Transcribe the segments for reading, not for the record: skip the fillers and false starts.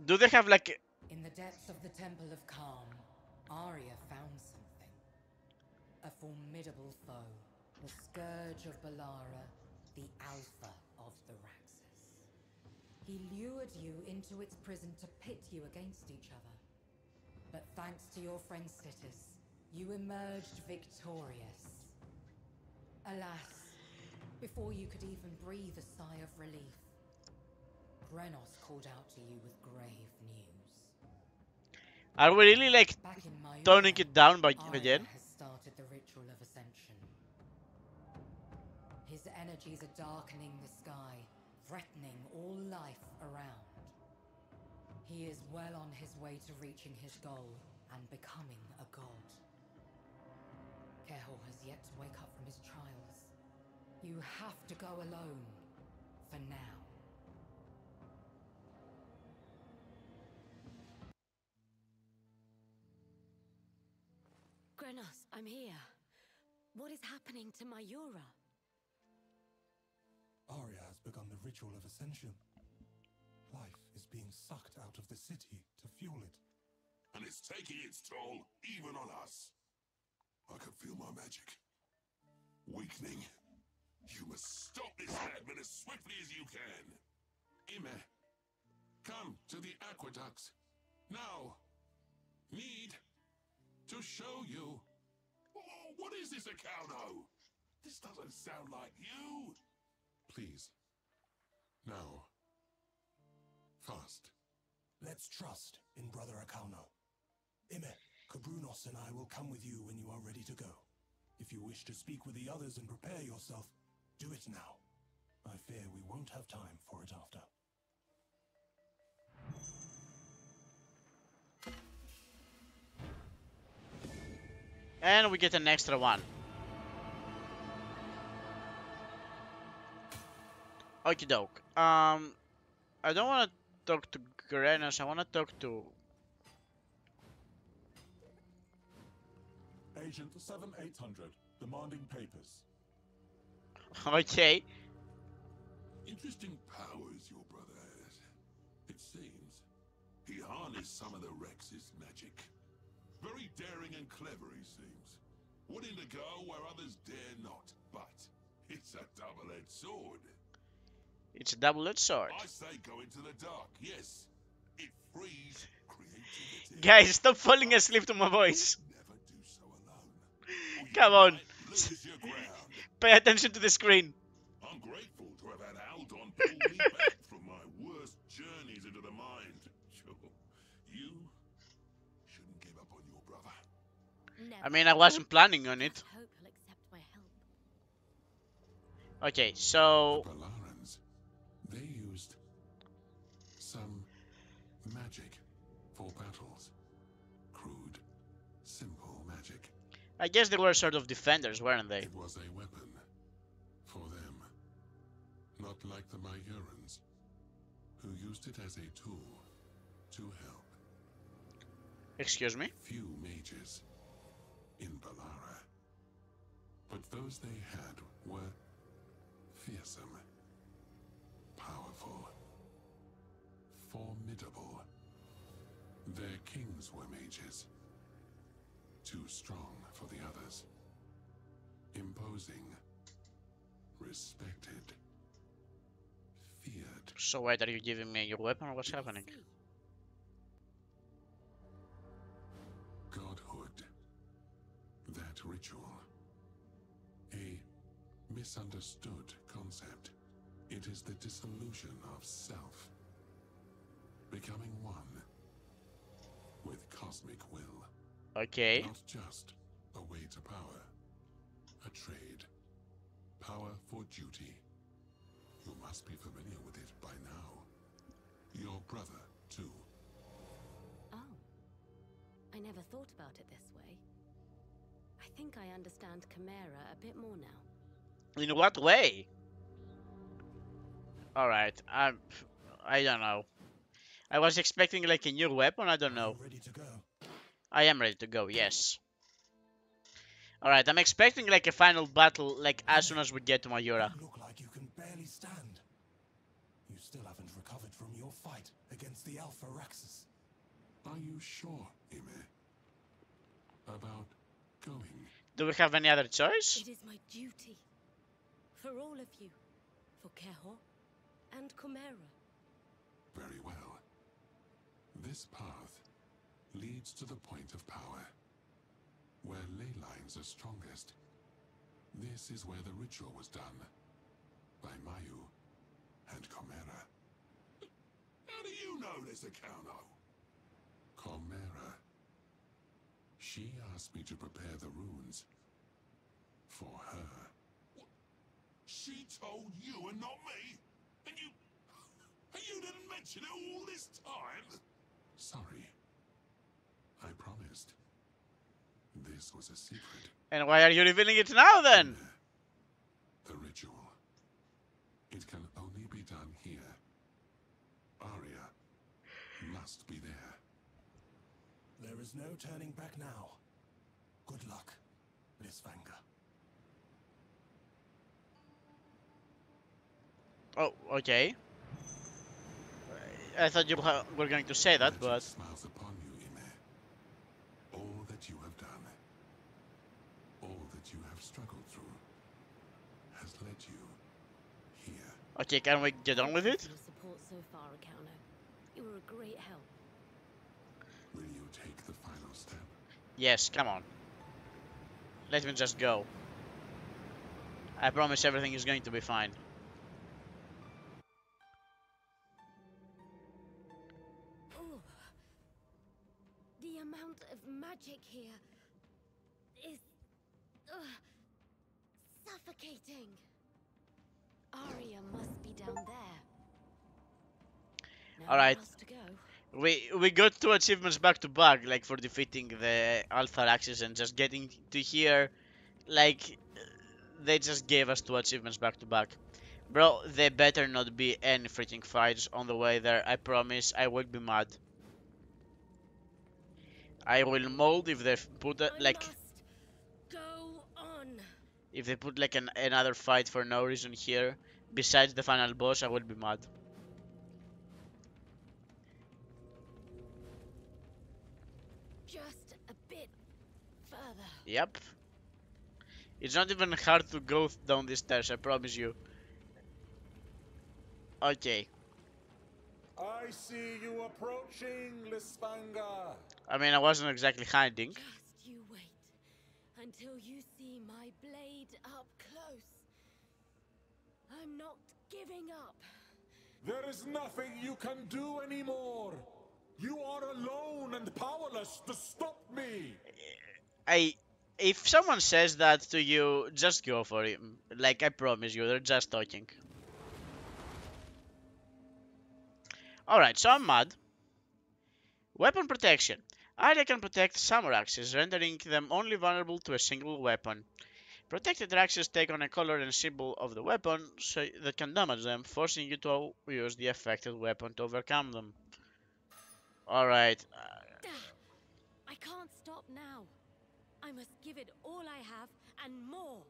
Do they have like... In the depths of the Temple of Calm, Arya found something. A formidable foe. The Scourge of Balara, the Alpha of the Raxus. He lured you into its prison to pit you against each other. But thanks to your friend Sitis, you emerged victorious. Alas, before you could even breathe a sigh of relief, Grenos called out to you with grave news. Are we really like Back in toning Mayura, it down by Arya again? has started the ritual of ascension. His energies are darkening the sky, threatening all life around. He is well on his way to reaching his goal and becoming a god. Kehor has yet to wake up from his trials. You have to go alone, for now. Grenos, I'm here. What is happening to Mayura? Arya has begun the ritual of ascension. Life is being sucked out of the city to fuel it. And it's taking its toll, even on us. I can feel my magic weakening. You must stop this madman as swiftly as you can. Ime, come to the aqueducts. Now. Need to show you. Oh, what is this, Acauno? This doesn't sound like you. Please. Now. Fast. Let's trust in Brother Acauno. Ime, Kabrunos and I will come with you when you are ready to go. If you wish to speak with the others and prepare yourself, do it now. I fear we won't have time for it after. And we get an extra one. Okie doke. I don't want to talk to Grenos. I want to talk to... Agent 7800, demanding papers. Okay. Interesting powers your brother has. It seems he harnessed some of the Rex's magic. Very daring and clever, he seems. Willing to go where others dare not, but it's a double-edged sword. It's a double-edged sword. I say go into the dark, yes. It frees creativity. Guys, stop falling asleep to my voice. Never do so alone. Or you Come on. might lose your ground. Pay attention to the screen. I'm grateful to have had Aldon pull me back from my worst journeys into the mind. Sure, you shouldn't give up on your brother. Never. I mean, I wasn't planning on it. I hope he'll accept my help. Okay, so... The Balarans, they used some magic for battles. Crude, simple magic. I guess they were sort of defenders, weren't they? It was a weapon for them. Not like the Mayurans, who used it as a tool to help. Excuse me? Few mages in Balara, but those they had were fearsome, powerful, formidable. Their kings were mages, too strong for the others, imposing, respected, feared. So wait, are you giving me your weapon or what's happening? See. Godhood. That ritual. A misunderstood concept. It is the dissolution of self. Becoming one with cosmic will. Okay. Not just a way to power. A trade. Power for duty. You must be familiar with it by now. Your brother, too. Oh. I never thought about it this way. I think I understand Chimera a bit more now. In what way? Alright, I don't know. I was expecting like a new weapon, I don't know. Ready to go. I am ready to go, yes. Alright, I'm expecting like a final battle like as soon as we get to Mayura. You look like you can barely stand. You still haven't recovered from your fight against the Alpha Raxus. Are you sure, Ime, about going? Do we have any other choice? It is my duty. For all of you. For Keho and Chimera. Very well. This path leads to the point of power, where ley lines are strongest. This is where the ritual was done, by Mayu and Chimera. How do you know this, Akauno? Chimera. She asked me to prepare the runes for her. She told you and not me? And you didn't mention it all this time? Sorry. I promised. This was a secret. And why are you revealing it now then? The ritual. It can only be done here. Arya must be there. There is no turning back now. Good luck, Lysfanga. Oh, okay. I thought you were going to say that, Magic but... smiles upon you, Ime. All that you have done, all that you have struggled through, has led you here. Okay, can we get on with it? Your support so far, Akauno. You were a great help. Will you take the final step? Yes, come on. Let me just go. I promise everything is going to be fine. Ooh. The amount of magic here is suffocating. Arya must be down there. Nowhere Alright. else to go. We got 2 achievements back to back, like for defeating the Alpha Raxus and just getting to here, like they just gave us 2 achievements back to back. Bro, there better not be any freaking fights on the way there. I promise I will be mad. I will mold if they put a, I like must go on. if they put like another fight for no reason here besides the final boss. I will be mad. Just a bit further. Yep. It's not even hard to go down these stairs, I promise you. Okay. I see you approaching, Lysfanga. I mean, I wasn't exactly hiding. Just you wait until you see my blade up close. I'm not giving up. There is nothing you can do anymore. You are alone and powerless to stop me. If someone says that to you, just go for it. Like, I promise you, they're just talking. Alright, so I'm mad. Weapon protection. Arya can protect some Raxes, rendering them only vulnerable to a single weapon. Protected Raxes take on a color and symbol of the weapon so that can damage them, forcing you to use the affected weapon to overcome them. Alright. I can't stop now. I must give it all I have and more.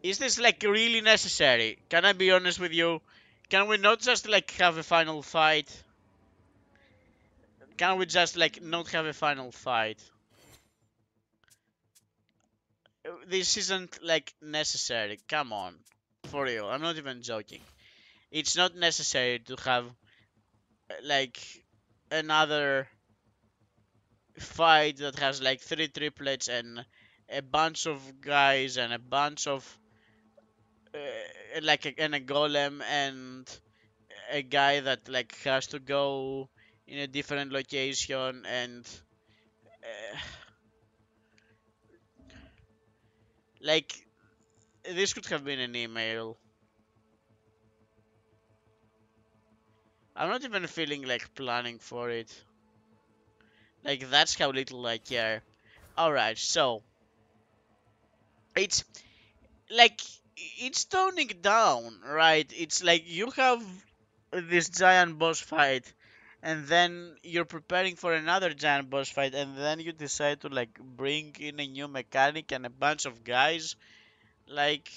Is this like really necessary? Can I be honest with you? Can we not just like have a final fight? Can we just like not have a final fight? This isn't like necessary. Come on. For real. I'm not even joking. It's not necessary to have like another fight that has like 3 triplets and a bunch of guys and a bunch of and a golem and a guy that like has to go in a different location and uh, like this could have been an email. I'm not even feeling like planning for it. Like that's how little I care. Alright, so it's like it's toning down, right? It's like you have this giant boss fight and then you're preparing for another giant boss fight and then you decide to like bring in a new mechanic and a bunch of guys. Like,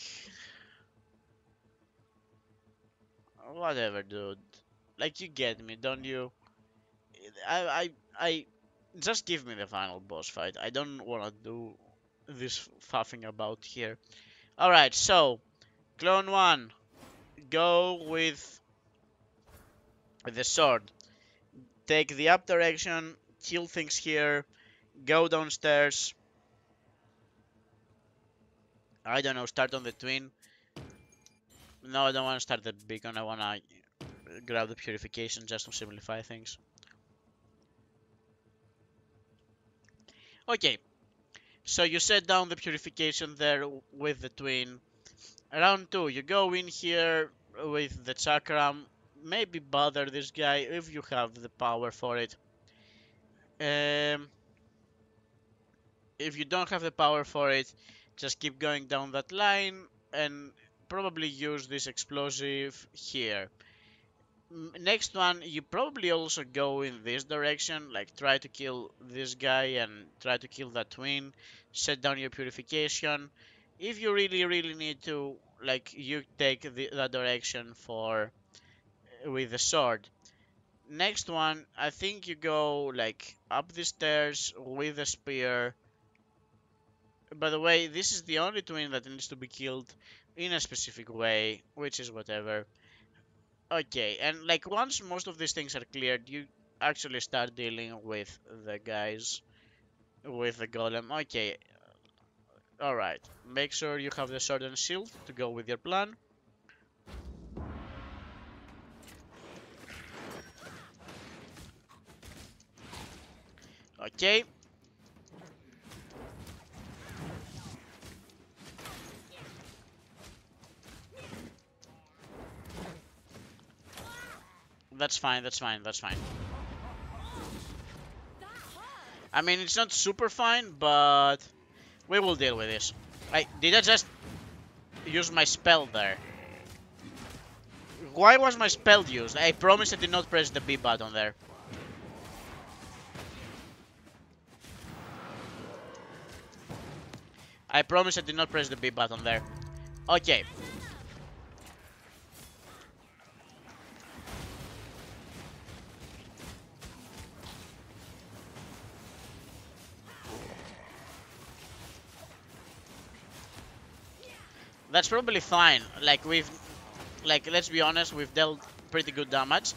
whatever, dude. Like, you get me, don't you? I just give me the final boss fight. I don't want to do this faffing about here. Alright, so, Clone 1, go with the sword. Take the up direction, kill things here, go downstairs. I don't know, start on the twin. No, I don't want to start the beacon. I want to grab the purification just to simplify things. Okay, so you set down the purification there with the twin. Round 2, you go in here with the chakram. Maybe bother this guy if you have the power for it. If you don't have the power for it, just keep going down that line and probably use this explosive here. Next one, you probably also go in this direction, like try to kill this guy and try to kill that twin, set down your purification. If you really need to, like, you take that direction for with the sword. Next one, I think you go like up the stairs with the spear. By the way, this is the only twin that needs to be killed in a specific way, which is whatever. Okay, and like once most of these things are cleared, you actually start dealing with the guys with the golem. Okay, alright. Make sure you have the sword and shield to go with your plan. Okay. That's fine, that's fine, that's fine. I mean, it's not super fine, but we will deal with this. Did I just use my spell there? Why was my spell used? I promise I did not press the B button there. I promise I did not press the B button there. Okay. That's probably fine. Like, let's be honest, we've dealt pretty good damage.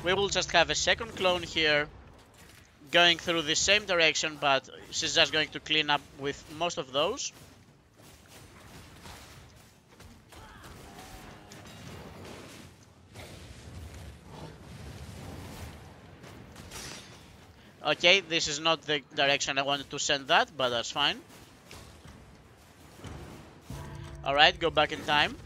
We will just have a second clone here going through the same direction, but she's just going to clean up with most of those. Okay, this is not the direction I wanted to send that, but that's fine. Alright, go back in time.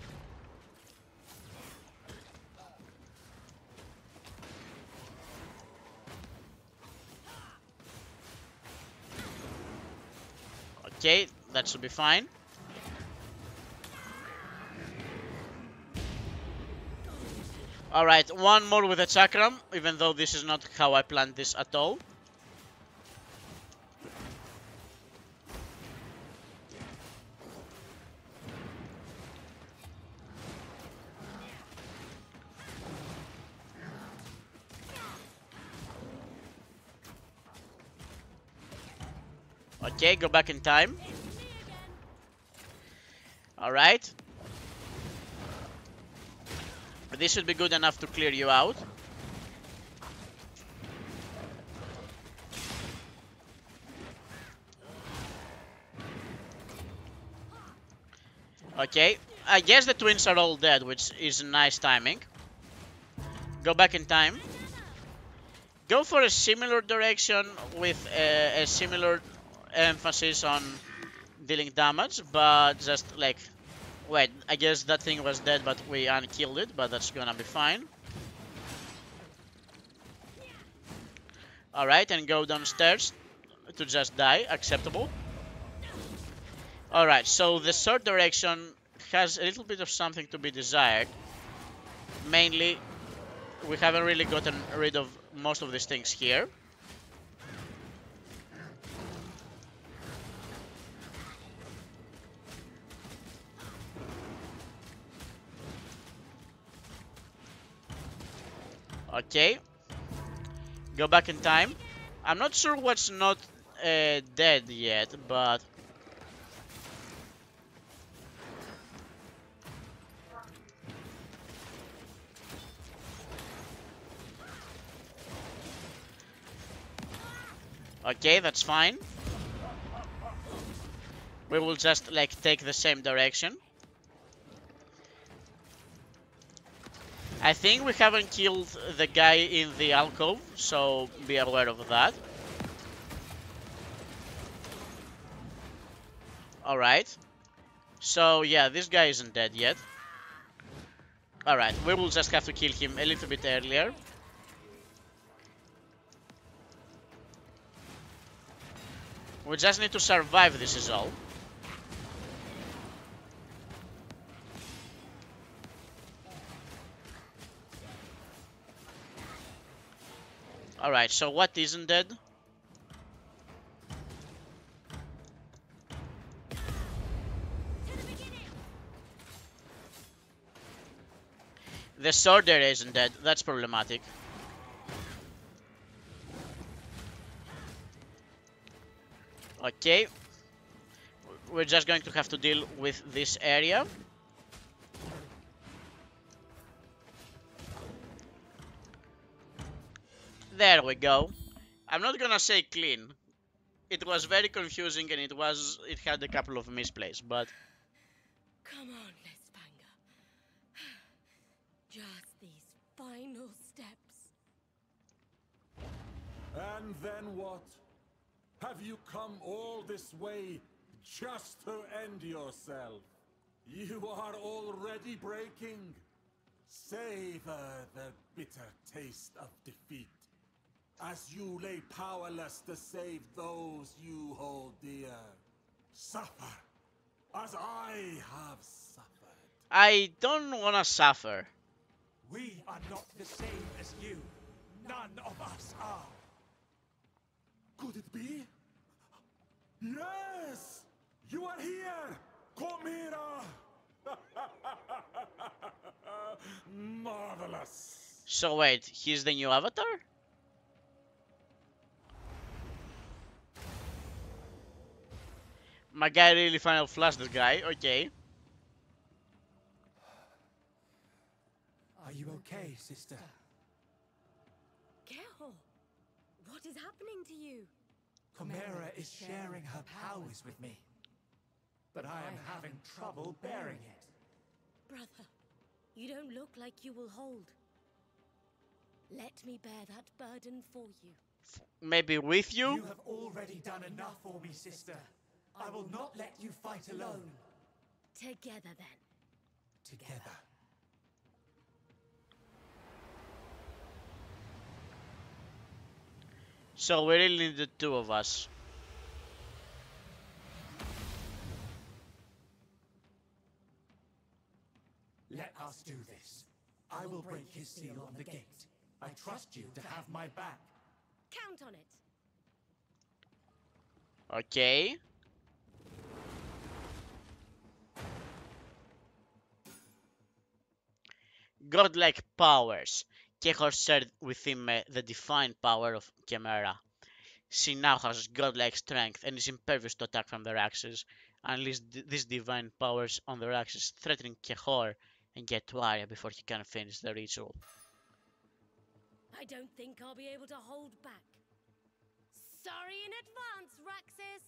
Okay, that should be fine. Alright, one more with a chakram, even though this is not how I planned this at all. Okay, go back in time. Alright. This should be good enough to clear you out. Okay, I guess the twins are all dead, which is nice timing. Go back in time. Go for a similar direction with a similar emphasis on dealing damage, but just like, wait, I guess that thing was dead, but we unkilled it, but that's gonna be fine. Alright, and go downstairs to just die, acceptable. Alright, so the third direction has a little bit of something to be desired. Mainly, we haven't really gotten rid of most of these things here. Okay. Go back in time. I'm not sure what's not dead yet, but... Okay, that's fine. We will just, like, take the same direction. I think we haven't killed the guy in the alcove, so be aware of that. Alright. So, yeah, this guy isn't dead yet. Alright, we will just have to kill him a little bit earlier. We just need to survive, this is all. Alright, so what isn't dead? The sorter isn't dead, that's problematic. Okay. We're just going to have to deal with this area. There we go. I'm not gonna say clean. It was very confusing and it had a couple of misplays, but... Come on, Lysfanga. Just these final steps. And then what? Have you come all this way just to end yourself? You are already breaking. Savor the bitter taste of defeat, as you lay powerless to save those you hold dear. Suffer, as I have suffered. I don't wanna suffer. We are not the same as you. None of us are. Could it be? Yes! You are here! Chimera! Marvelous! So wait, he's the new avatar? My guy really final flashed this guy, okay. Are you okay, sister? Keho, what is happening to you? Chimera is sharing her powers with me, but I am having trouble bearing it. Brother, you don't look like you will hold. Let me bear that burden for you. Maybe with you? You have already done enough for me, sister. I will not let you fight alone. Together then. Together. So we really need the two of us. Let us do this. I will break his seal on the gate. I trust you to have my back. Count on it. Okay. Godlike powers. Kehor shared with him the divine power of Chimera. She now has godlike strength and is impervious to attack from the Raxes. Unleash these divine powers on the Raxes, threatening Kehor and get to Arya before he can finish the ritual. I don't think I'll be able to hold back. Sorry in advance, Raxes.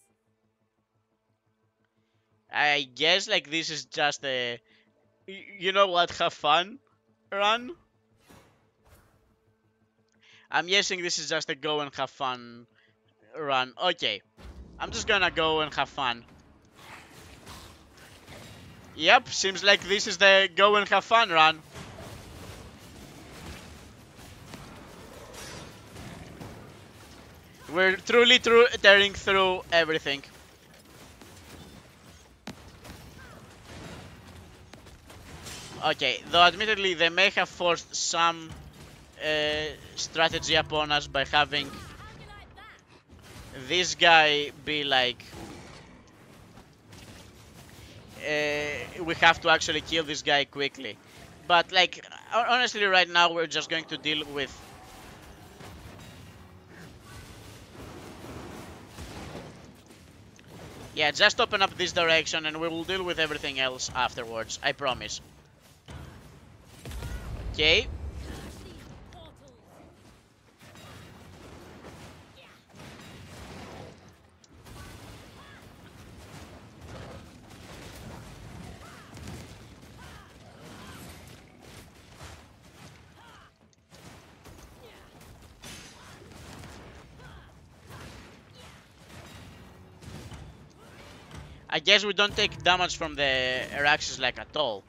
I guess like this is just a, you know what, have fun run. I'm guessing this is just a go and have fun run. Okay, I'm just gonna go and have fun. Yep, seems like this is the go and have fun run. We're truly tearing through everything. Okay, though admittedly they may have forced some strategy upon us by having this guy be like... we have to actually kill this guy quickly. But like, Honestly, right now we're just going to deal with... Yeah, just open up this direction and we will deal with everything else afterwards, I promise. Okay. I guess we don't take damage from the Araxes like at all,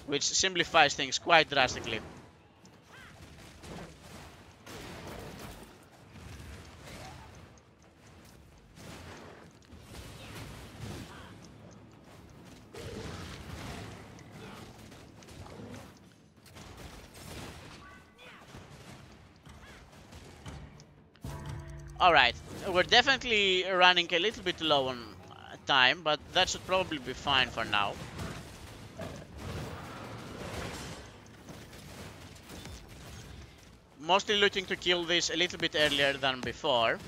which simplifies things quite drastically. Alright, we're definitely running a little bit low on time, but that should probably be fine for now. Mostly looking to kill this a little bit earlier than before.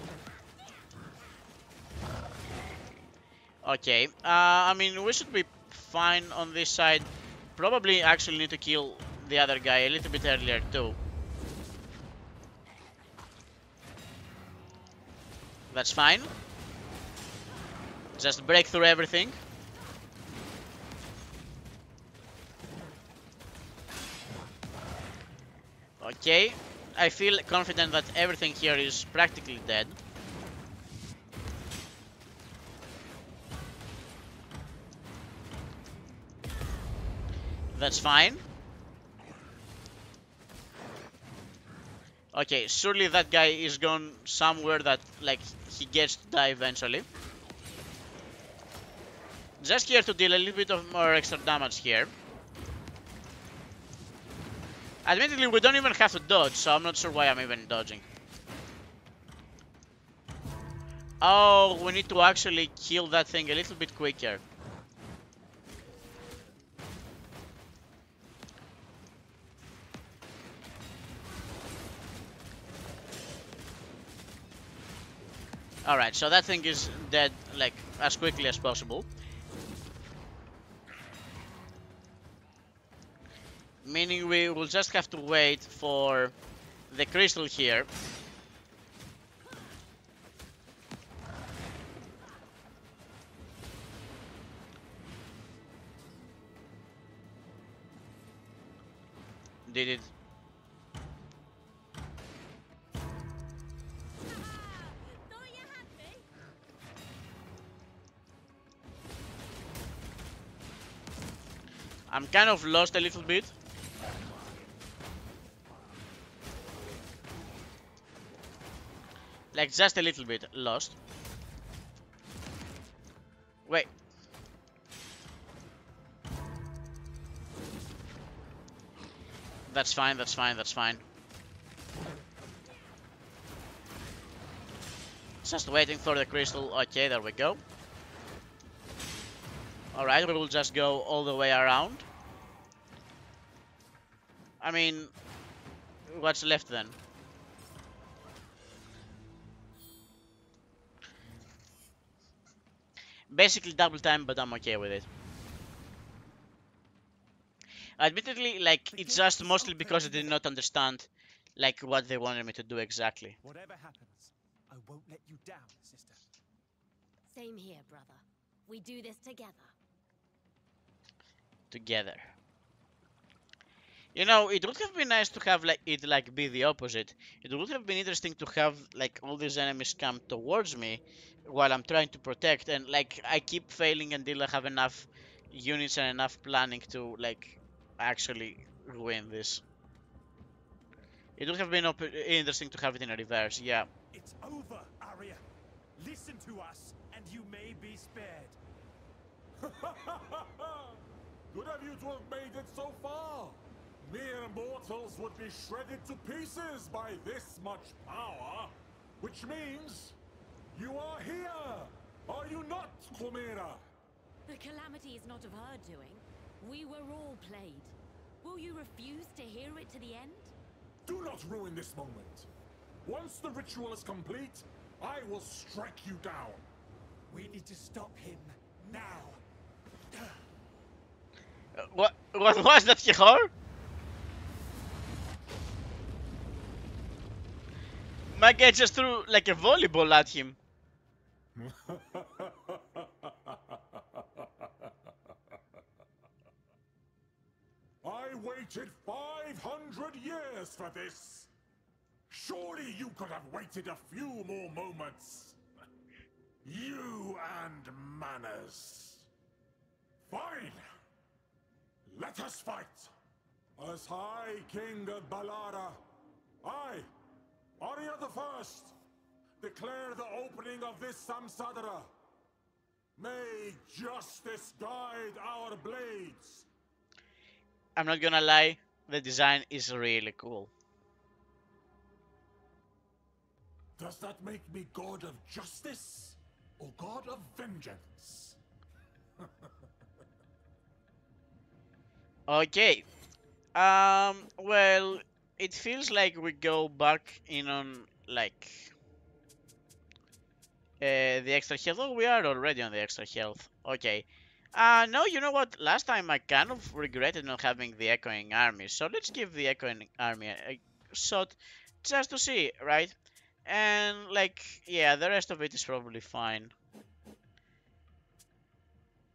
Okay, I mean, we should be fine on this side. Probably actually need to kill the other guy a little bit earlier too. That's fine. Just break through everything. Okay, I feel confident that everything here is practically dead. That's fine. Okay, surely that guy is gone somewhere that, like, he gets to die eventually. Just here to deal a little bit of more extra damage here. Admittedly, we don't even have to dodge, so I'm not sure why I'm even dodging. Oh, we need to actually kill that thing a little bit quicker. Alright, so that thing is dead, like, as quickly as possible. Meaning we will just have to wait for the crystal here. Did it? I'm kind of lost a little bit. Like, just a little bit lost. Wait. That's fine, that's fine, that's fine. Just waiting for the crystal. Okay, there we go. Alright, we will just go all the way around. I mean, what's left then? Basically double time, but I'm okay with it. Admittedly, like, it's just mostly because I did not understand, like, what they wanted me to do exactly. Whatever happens, I won't let you down, sister. Same here, brother. We do this together. Together. You know, it would have been nice to have like it like be the opposite. It would have been interesting to have like all these enemies come towards me while I'm trying to protect, and like I keep failing until I have enough units and enough planning to like actually win this. It would have been interesting to have it in a reverse, yeah. It's over, Arya. Listen to us, and you may be spared. Good of you to have made it so far. Mere mortals would be shredded to pieces by this much power. Which means you are here. Are you not, Chimera? The calamity is not of her doing. We were all played. Will you refuse to hear it to the end? Do not ruin this moment. Once the ritual is complete, I will strike you down. We need to stop him now. What was that, Kihor? My guy just threw like a volleyball at him. I waited 500 years for this. Surely you could have waited a few more moments. You and manners. Fine. Let us fight. As High King of Balara, I, Arya the First, declare the opening of this Samsadara. May justice guide our blades. I'm not gonna lie, the design is really cool. Does that make me god of justice or god of vengeance? Okay. Well, it feels like we go back in on like the extra health. Oh, we are already on the extra health. Okay. No, you know what? Last time I kind of regretted not having the echoing army, so let's give the echoing army a shot just to see, right? And like, yeah, the rest of it is probably fine.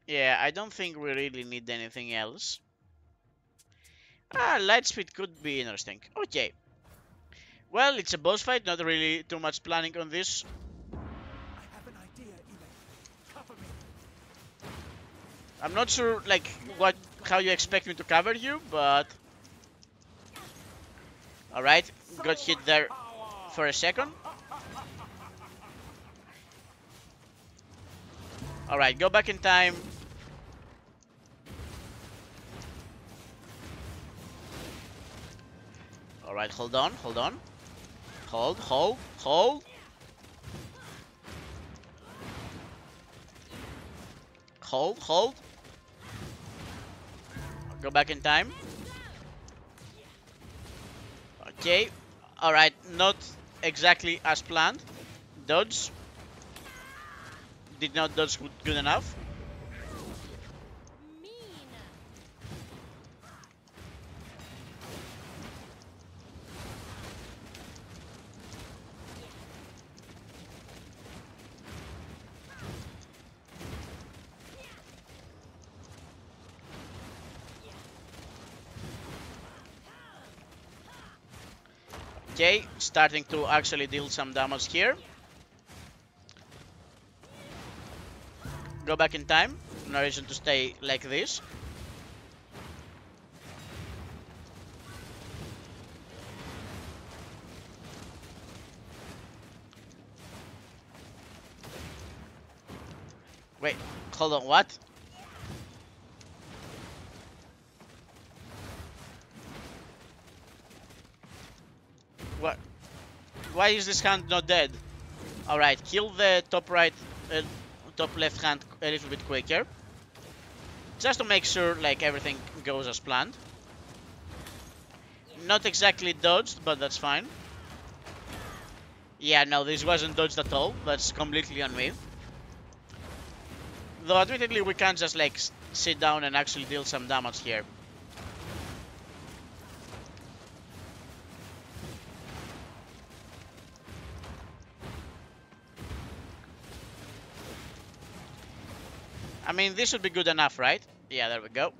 Yeah, I don't think we really need anything else. Light speed could be interesting. Okay. Well, it's a boss fight, not really too much planning on this. I have an idea, Ime. Cover me. I'm not sure, like, how you expect me to cover you, but... Alright, got hit there for a second. Alright, go back in time. Alright, hold on, hold on. Hold, hold, hold. Hold, hold. Go back in time. Okay. Alright, not exactly as planned. Dodge. Did not dodge good enough. Mean. Okay, starting to actually deal some damage here. Go back in time. No reason to stay like this. Wait, hold on, what? What? Why is this hand not dead? Alright, kill the top right, top left hand a little bit quicker. Just to make sure like everything goes as planned. Not exactly dodged, but that's fine. Yeah, no, this wasn't dodged at all. That's completely on me. Though admittedly we can't just like sit down and actually deal some damage here. I mean, this should be good enough, right? Yeah, there we go.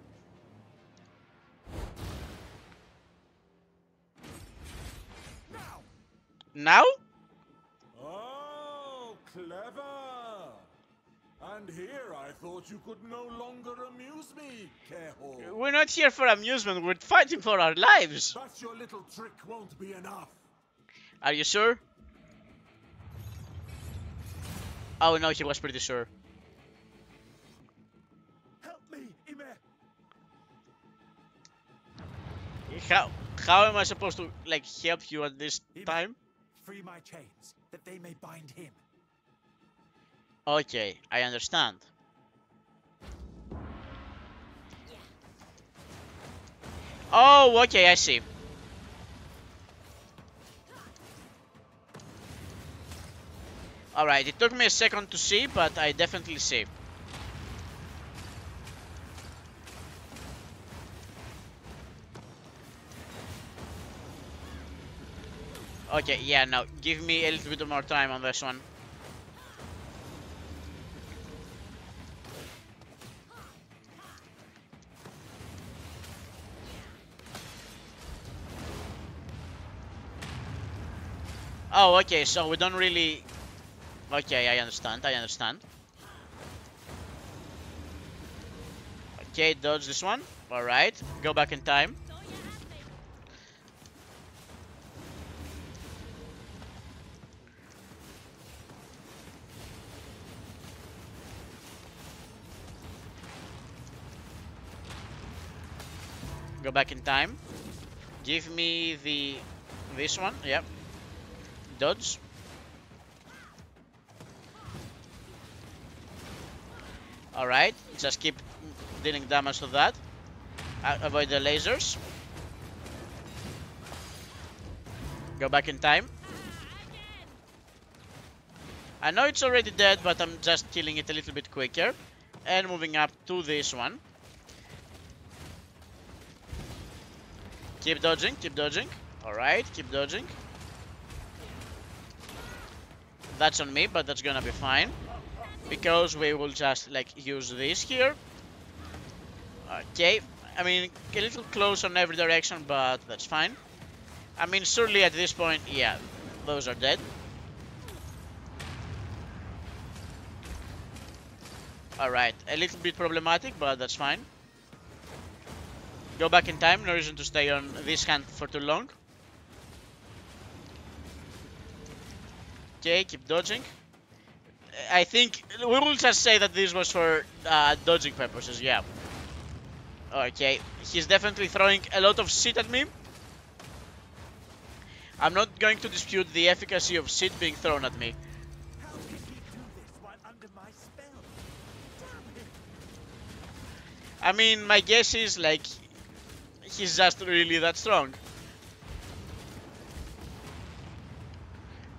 Now? Oh, clever! And here I thought you could no longer amuse me, Keho. We're not here for amusement, we're fighting for our lives. But your little trick won't be enough. Are you sure? Oh no, he was pretty sure. Help me, Ime. How am I supposed to like help you at this time? Free my chains, that they may bind him. Okay, I understand. Oh, okay, I see. Alright, it took me a second to see, but I definitely see. Okay, yeah, no, give me a little bit more time on this one. Oh, okay, so we don't really... Okay, I understand, I understand. Okay, dodge this one. Alright, go back in time. Go back in time. Give me this one, yep. Dodge. Alright, just keep dealing damage to that. Avoid the lasers. Go back in time. I know it's already dead, but I'm just killing it a little bit quicker. And moving up to this one. Keep dodging, keep dodging. Alright, keep dodging. That's on me, but that's gonna be fine. Because we will just, like, use this here. Okay, I mean, a little close on every direction, but that's fine. I mean, surely at this point, yeah, those are dead. Alright, a little bit problematic, but that's fine. Go back in time, no reason to stay on this hand for too long. Okay, keep dodging. I think we will just say that this was for dodging purposes, yeah. Okay, he's definitely throwing a lot of shit at me. I'm not going to dispute the efficacy of shit being thrown at me. How did he do this while under my spell? Damn it! I mean, my guess is, like, he's just really that strong.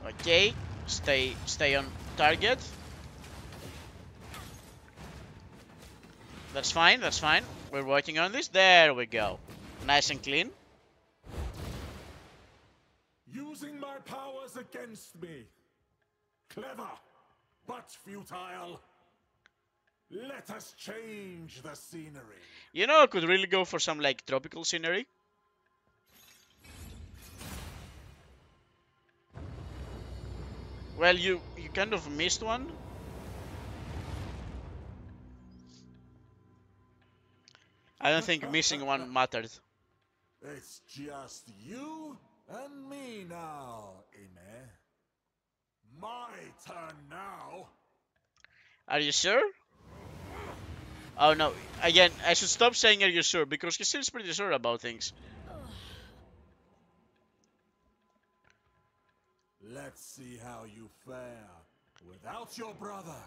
Okay, stay on target. That's fine, that's fine. We're working on this. There we go. Nice and clean. Using my powers against me. Clever, but futile. Let us change the scenery. You know, I could really go for some, like, tropical scenery. Well, you kind of missed one. I don't think missing one mattered. It's just you and me now, Ime. My turn now. Are you sure? Oh no, again, I should stop saying are you sure, because he seems pretty sure about things. Let's see how you fare without your brother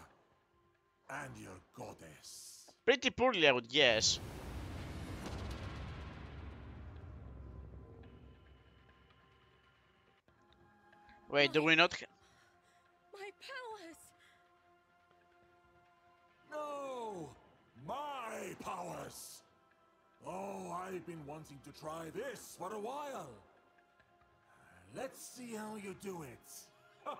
and your goddess. Pretty poorly, I would guess. Wait, do we not... My powers! No! My powers! Oh, I've been wanting to try this for a while. Let's see how you do it.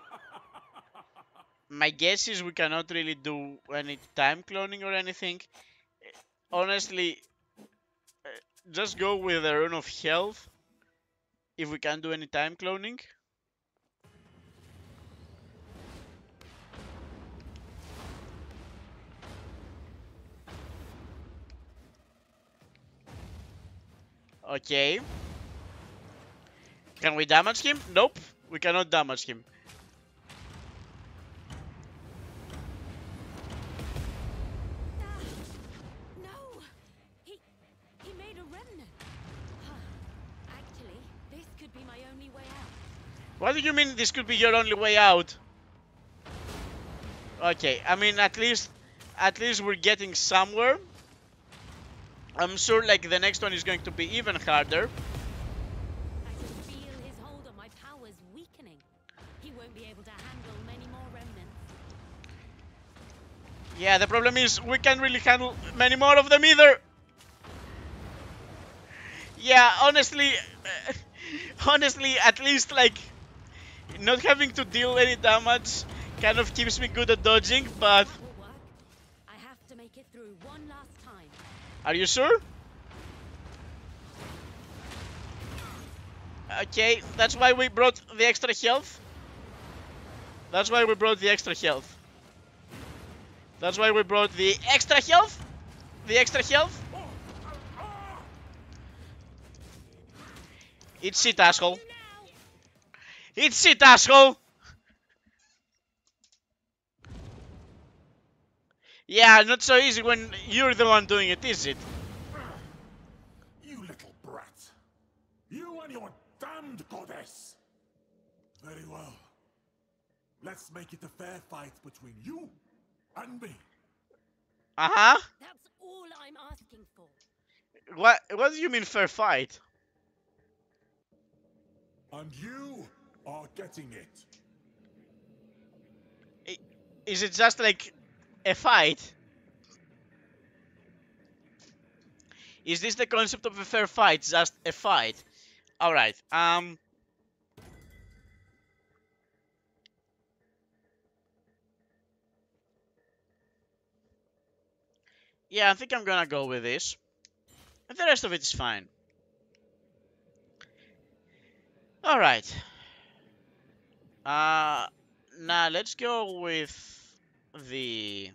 My guess is we cannot really do any time cloning or anything. Honestly, just go with a rune of health if we can't do any time cloning. Okay. Can we damage him? Nope, we cannot damage him. No! He made a remnant. Actually, this could be my only way out. What do you mean this could be your only way out? Okay, I mean at least we're getting somewhere. I'm sure like the next one is going to be even harder. I can feel his hold on my powers weakening. He won't be able to handle many more remnants. Yeah, the problem is we can't really handle many more of them either. Yeah, honestly, honestly, at least like not having to deal any damage kind of keeps me good at dodging, but That will work. I have to make it through one last time. are you sure? Okay, that's why we brought the extra health. That's why we brought the extra health. That's why we brought the extra health. The extra health. It's it, asshole. It's it, asshole. Yeah, not so easy when you're the one doing it, is it? You little brat. You and your damned goddess. Very well. Let's make it a fair fight between you and me. Uh-huh. That's all I'm asking for. What do you mean fair fight? And you are getting it. Is it just like a fight? Is this the concept of a fair fight? Just a fight? Alright, yeah, I think I'm gonna go with this. And the rest of it is fine. Alright. Now let's go with the...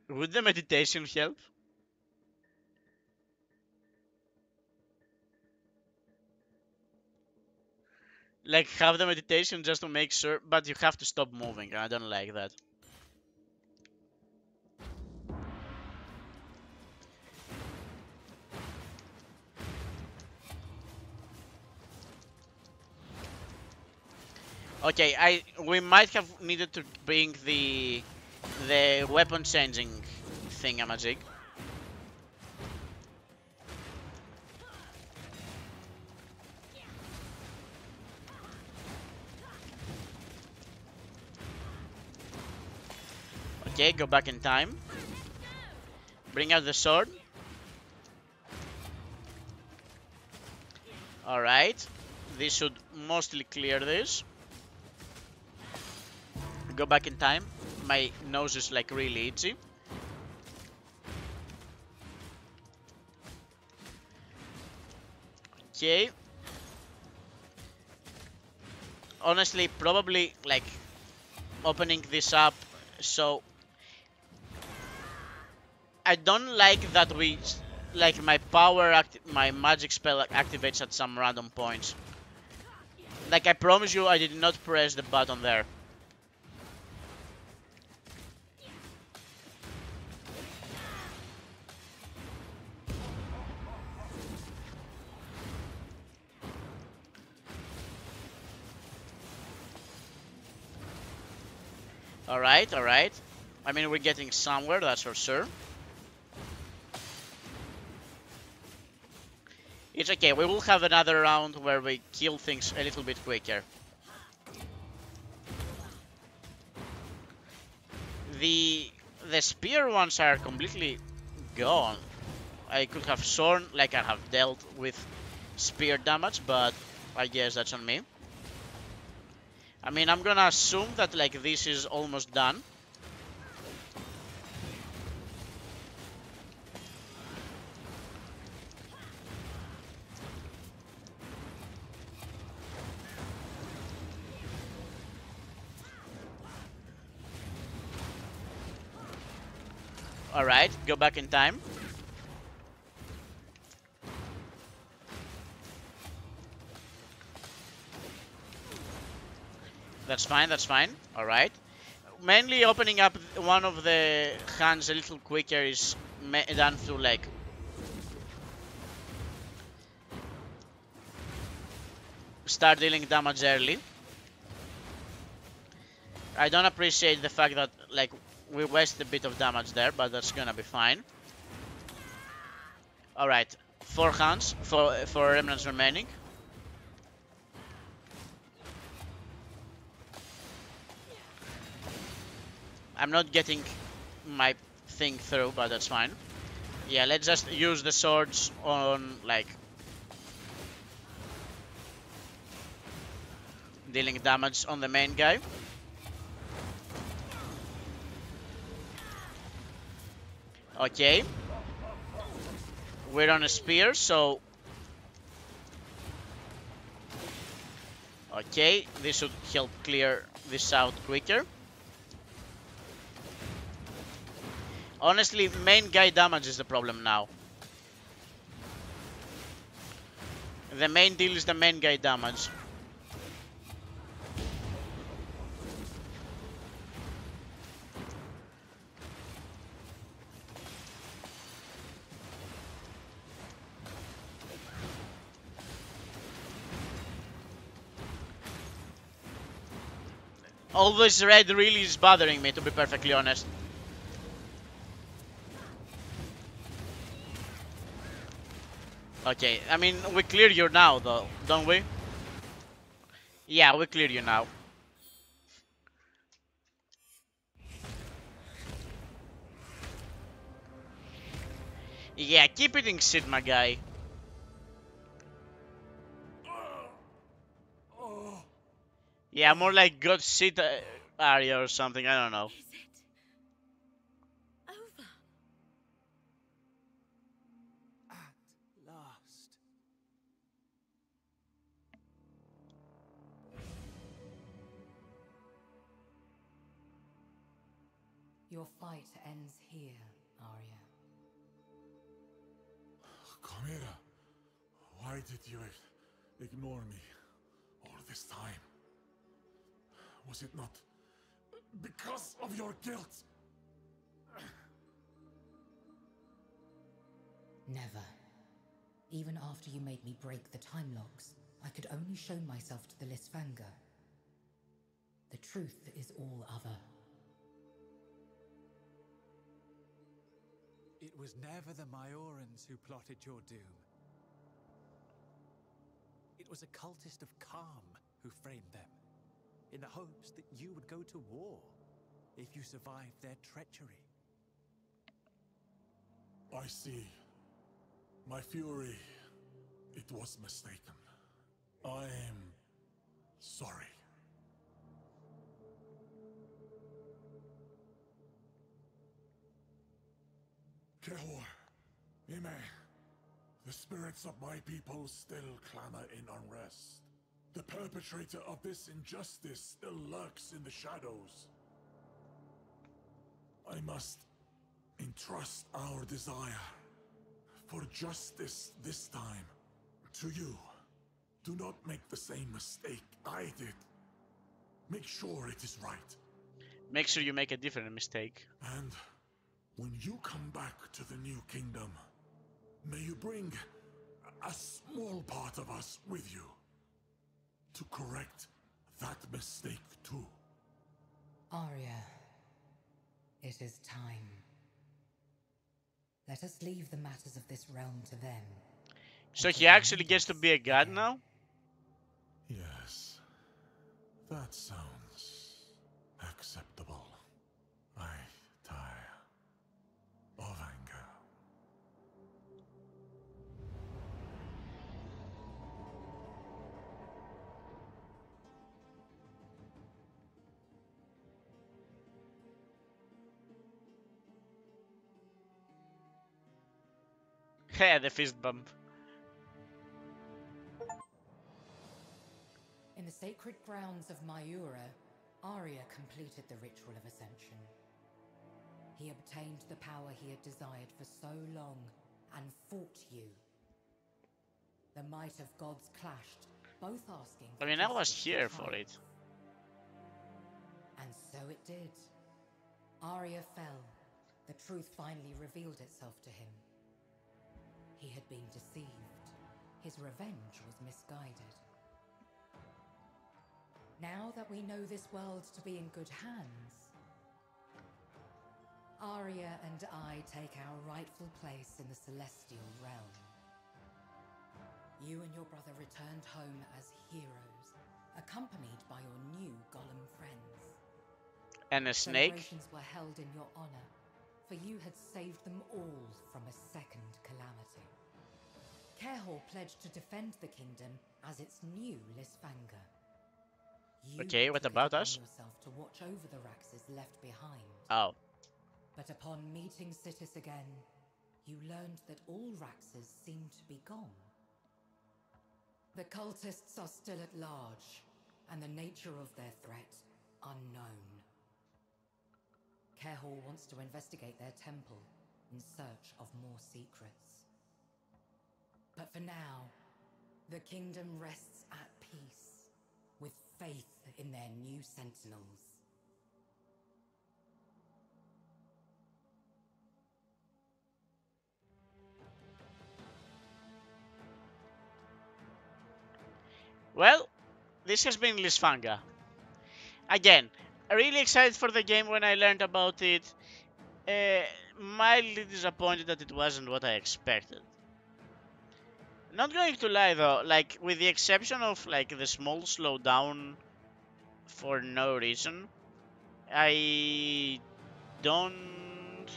Would the meditation help? Like, have the meditation just to make sure, but you have to stop moving. I don't like that. Okay, we might have needed to bring the weapon changing thingamajig. Okay, go back in time. Bring out the sword. Alright. This should mostly clear this. Go back in time. My nose is like really itchy. Okay. Honestly, probably like opening this up so I don't like that we like my my magic spell activates at some random points. Like I promise you I did not press the button there. Alright, alright. I mean we're getting somewhere, that's for sure. It's okay, we will have another round where we kill things a little bit quicker. The spear ones are completely gone. I could have sworn like I have dealt with spear damage, but I guess that's on me. I mean, I'm gonna assume that like this is almost done. Alright, go back in time. That's fine, that's fine. Alright. Mainly opening up one of the hands a little quicker is done through like... start dealing damage early. I don't appreciate the fact that like We waste a bit of damage there, but that's gonna be fine. Alright, 4 hands for remnants remaining. I'm not getting my thing through, but that's fine. Yeah, let's just use the swords on, like, dealing damage on the main guy. Okay. We're on a spear, so... Okay, this should help clear this out quicker. Honestly, main guy damage is the problem now. The main deal is the main guy damage. All this red really is bothering me, to be perfectly honest. Okay, I mean, we clear you now, though, don't we? Yeah, we clear you now. Yeah, keep eating shit, my guy. Yeah, more like God shit area or something, I don't know. Is it over? At last. Your fight ends here, Arya. Chimera, why did you ignore me all this time? Was it not because of your guilt? Never. Even after you made me break the time locks, I could only show myself to the Lysfanga. The truth is all other. It was never the Majorans who plotted your doom. It was a cultist of Calm who framed them, in the hopes that you would go to war if you survived their treachery. I see. My fury, it was mistaken. I am sorry. Kehor, Ime, the spirits of my people still clamor in unrest. The perpetrator of this injustice still lurks in the shadows. I must entrust our desire for justice this time to you. Do not make the same mistake I did. Make sure it is right. Make sure you make a different mistake. And when you come back to the New Kingdom, may you bring a small part of us with you to correct that mistake too. Arya, it is time. Let us leave the matters of this realm to them. So he actually gets to be a god now? Yes, that sounds acceptable. I tire of anger. Yeah, the fist bump. In the sacred grounds of Mayura, Arya completed the ritual of ascension. He obtained the power he had desired for so long and fought you. The might of gods clashed, both asking I for mean, I was justice to here for triumph. it. And so it did. Arya fell. The truth finally revealed itself to him. He had been deceived. His revenge was misguided. Now that we know this world to be in good hands, Arya and I take our rightful place in the celestial realm. You and your brother returned home as heroes, accompanied by your new golem friends. And a snake? Celebrations were held in your honor, for you had saved them all from a second calamity. Kerhor pledged to defend the kingdom as its new Lysfanga. You Okay, what took it about upon us? yourself to watch over the Raxes left behind. Oh. But upon meeting Citis again, you learned that all Raxes seemed to be gone. The cultists are still at large, and the nature of their threat unknown. Kerhor wants to investigate their temple in search of more secrets. But for now, the kingdom rests at peace, with faith in their new sentinels. Well, this has been Lysfanga. Again, really excited for the game when I learned about it. Mildly disappointed that it wasn't what I expected. Not going to lie though, like with the exception of like the small slowdown for no reason, I don't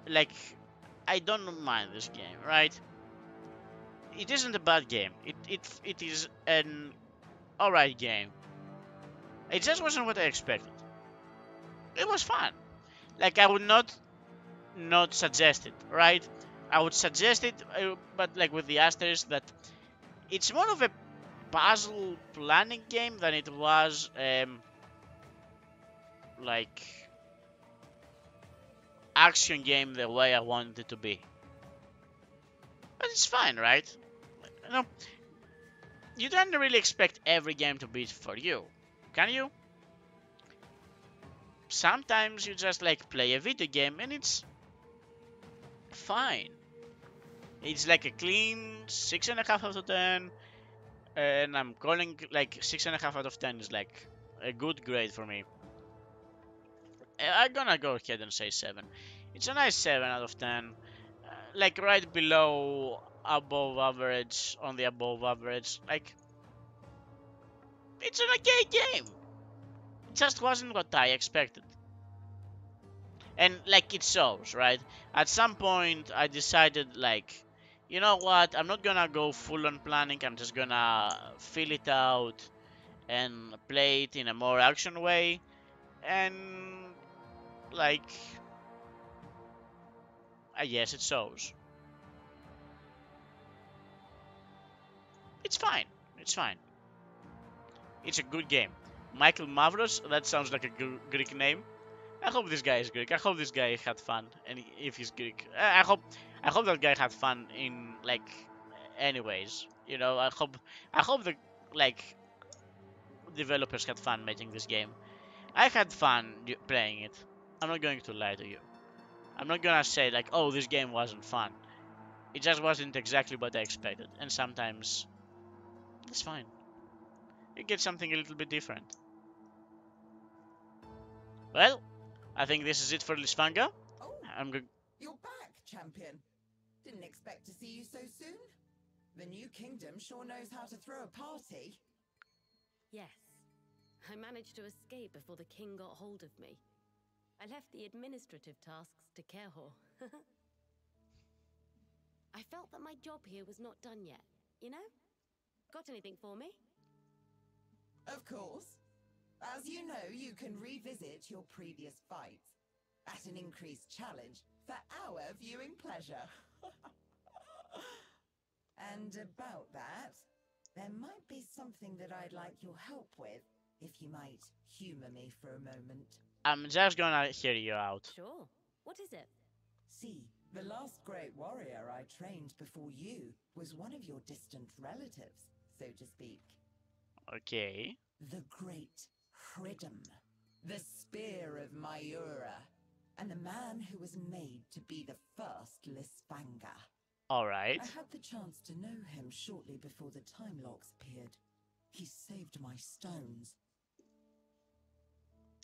like I don't mind this game, right? It isn't a bad game. It is an alright game. It just wasn't what I expected. It was fun. Like I would not suggest it, right? I would suggest it, but like with the asterisk that it's more of a puzzle planning game than it was like action game the way I wanted it to be. But it's fine, right? You know, you don't really expect every game to be for you, can you? Sometimes you just like play a video game and it's fine. It's like a clean 6.5 out of 10, and I'm calling like 6.5 out of 10 is like a good grade for me. I'm gonna go ahead and say 7. It's a nice 7 out of 10. Like right below above average on the above average. Like, it's an okay game. It just wasn't what I expected. And like it shows, right? At some point I decided like, you know what? I'm not gonna go full on planning. I'm just gonna fill it out and play it in a more action way. And like, I guess it shows. It's fine. It's fine. It's a good game. Michael Mavros, that sounds like a Greek name. I hope this guy is Greek. I hope this guy had fun, and if he's Greek, I hope that guy had fun in like, anyways. You know, I hope the like developers had fun making this game. I had fun playing it. I'm not going to lie to you. I'm not gonna say like, oh, this game wasn't fun. It just wasn't exactly what I expected, and sometimes it's fine. You get something a little bit different. Well, I think this is it for Lysfanga. Oh, I'm good. you're back, champion. Didn't expect to see you so soon. The new kingdom sure knows how to throw a party. Yes. I managed to escape before the king got hold of me. I left the administrative tasks to Kerhor. I felt that my job here was not done yet, you know? Got anything for me? Of course. As you know, you can revisit your previous fights at an increased challenge for our viewing pleasure. And about that, there might be something that I'd like your help with, if you might humor me for a moment. I'm just gonna hear you out. Sure. What is it? See, the last great warrior I trained before you was one of your distant relatives, so to speak. Okay. The great Hridem, the spear of Myura, and the man who was made to be the first Lysfanga. Alright. I had the chance to know him shortly before the time locks appeared. He saved my stones.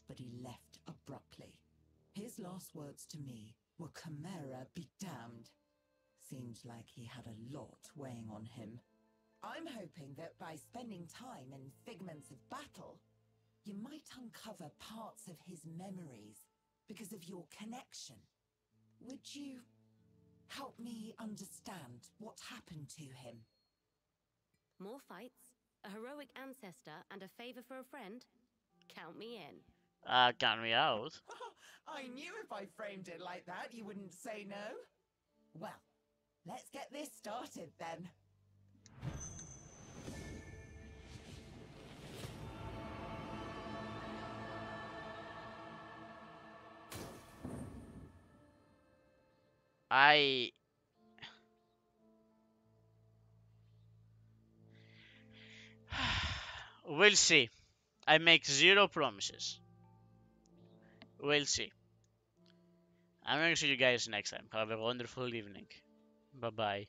But he left abruptly. His last words to me were Chimera be damned. Seemed like he had a lot weighing on him. I'm hoping that by spending time in Figments of Battle, you might uncover parts of his memories because of your connection. Would you help me understand what happened to him? More fights, a heroic ancestor, and a favor for a friend? Count me in. Count me out. I knew if I framed it like that, you wouldn't say no. Well, let's get this started then. I we'll see. I make zero promises. We'll see. I'm going to see you guys next time. Have a wonderful evening. Bye bye.